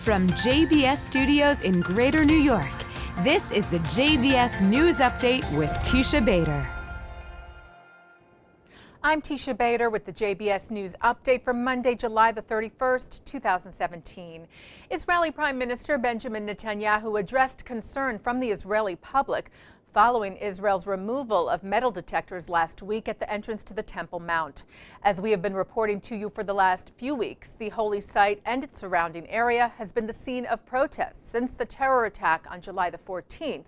From JBS Studios in Greater New York, this is the JBS News Update with Teisha Bader. I'm Teisha Bader with the JBS News Update for Monday, July the 31st, 2017. Israeli Prime Minister Benjamin Netanyahu addressed concern from the Israeli public following Israel's removal of metal detectors last week at the entrance to the Temple Mount. As we have been reporting to you for the last few weeks, the holy site and its surrounding area has been the scene of protests since the terror attack on July the 14th,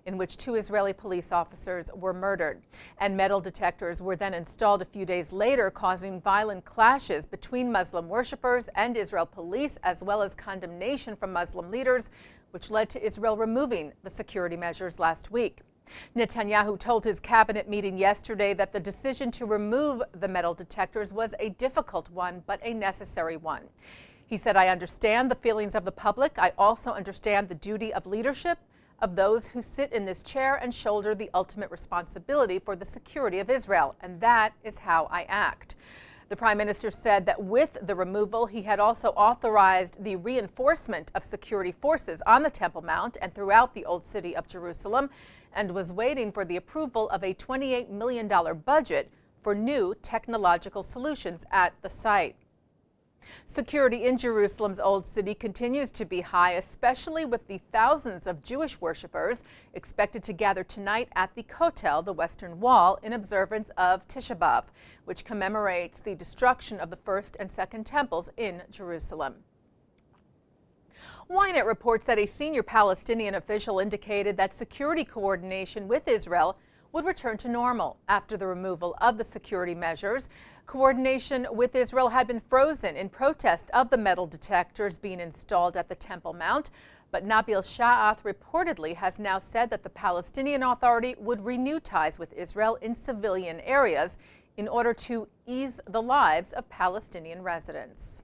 in which 2 Israeli police officers were murdered. And metal detectors were then installed a few days later, causing violent clashes between Muslim worshippers and Israel police, as well as condemnation from Muslim leaders, which led to Israel removing the security measures last week. Netanyahu told his cabinet meeting yesterday that the decision to remove the metal detectors was a difficult one, but a necessary one. He said, "I understand the feelings of the public. I also understand the duty of leadership, of those who sit in this chair and shoulder the ultimate responsibility for the security of Israel, and that is how I act." The Prime Minister said that with the removal, he had also authorized the reinforcement of security forces on the Temple Mount and throughout the Old City of Jerusalem, and was waiting for the approval of a $28 million budget for new technological solutions at the site. Security in Jerusalem's Old City continues to be high, especially with the thousands of Jewish worshippers expected to gather tonight at the Kotel, the Western Wall, in observance of Teisha Bader, which commemorates the destruction of the first and second temples in Jerusalem. Ynet reports that a senior Palestinian official indicated that security coordination with Israel would return to normal after the removal of the security measures. Coordination with Israel had been frozen in protest of the metal detectors being installed at the Temple Mount, but Nabil Sha'ath reportedly has now said that the Palestinian Authority would renew ties with Israel in civilian areas in order to ease the lives of Palestinian residents.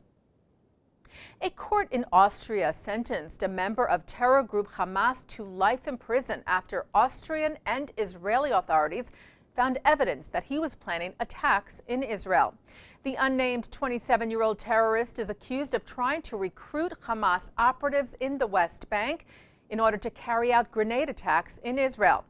A court in Austria sentenced a member of terror group Hamas to life in prison after Austrian and Israeli authorities found evidence that he was planning attacks in Israel. The unnamed 27-year-old terrorist is accused of trying to recruit Hamas operatives in the West Bank in order to carry out grenade attacks in Israel.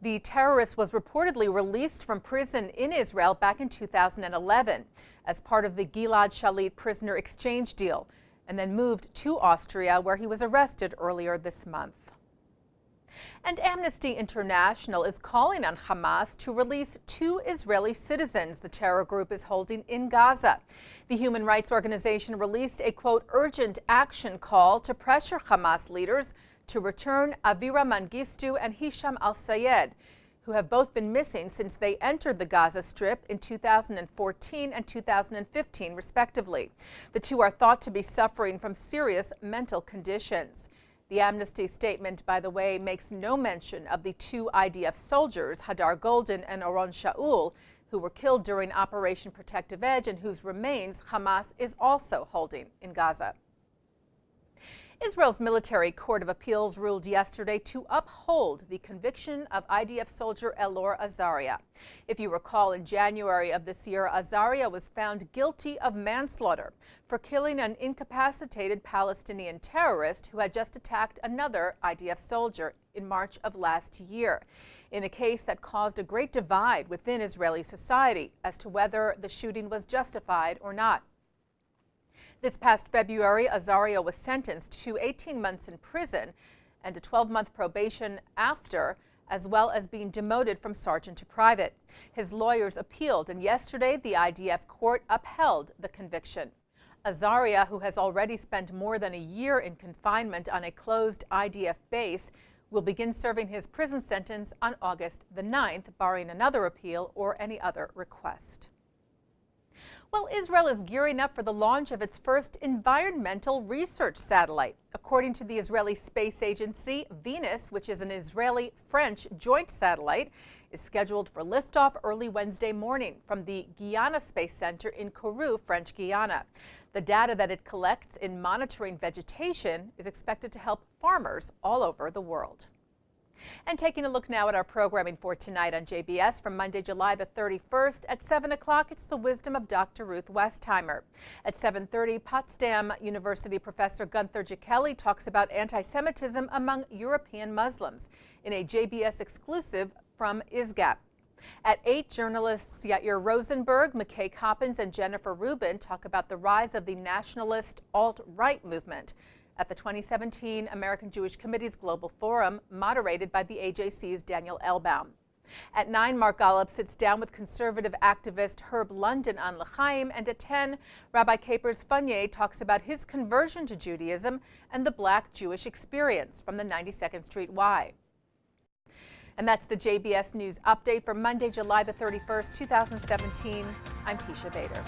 The terrorist was reportedly released from prison in Israel back in 2011 as part of the Gilad Shalit prisoner exchange deal, and then moved to Austria, where he was arrested earlier this month. And Amnesty International is calling on Hamas to release 2 Israeli citizens the terror group is holding in Gaza. The human rights organization released a, quote, urgent action call to pressure Hamas leaders to return Avira Mengistu and Hisham al-Sayed, who have both been missing since they entered the Gaza Strip in 2014 and 2015, respectively. The 2 are thought to be suffering from serious mental conditions. The Amnesty statement, by the way, makes no mention of the 2 IDF soldiers, Hadar Golden and Oron Shaul, who were killed during Operation Protective Edge and whose remains Hamas is also holding in Gaza. Israel's military court of appeals ruled yesterday to uphold the conviction of IDF soldier Elor Azaria. If you recall, in January of this year, Azaria was found guilty of manslaughter for killing an incapacitated Palestinian terrorist who had just attacked another IDF soldier in March of last year, in a case that caused a great divide within Israeli society as to whether the shooting was justified or not. This past February, Azaria was sentenced to 18 months in prison and a 12-month probation after, as well as being demoted from sergeant to private. His lawyers appealed, and yesterday the IDF court upheld the conviction. Azaria, who has already spent more than a year in confinement on a closed IDF base, will begin serving his prison sentence on August the 9th, barring another appeal or any other request. Well, Israel is gearing up for the launch of its first environmental research satellite. According to the Israeli space agency, Venus, which is an Israeli-French joint satellite, is scheduled for liftoff early Wednesday morning from the Guiana Space Center in Kourou, French Guiana. The data that it collects in monitoring vegetation is expected to help farmers all over the world. And taking a look now at our programming for tonight on JBS from Monday, July the 31st at 7 o'clock, it's the wisdom of Dr. Ruth Westheimer. At 7:30, Potsdam University professor Gunther Jekeli talks about anti-Semitism among European Muslims in a JBS exclusive from ISGAP. At 8, journalists Yair Rosenberg, McKay Coppins, and Jennifer Rubin talk about the rise of the nationalist alt-right movement at the 2017 American Jewish Committee's Global Forum, moderated by the AJC's Daniel Elbaum. At 9, Mark Golub sits down with conservative activist Herb London on L'chaim, and at 10, Rabbi Capers Funyeh talks about his conversion to Judaism and the Black Jewish experience from the 92nd Street Y. And that's the JBS News Update for Monday, July the 31st, 2017. I'm Teisha Bader.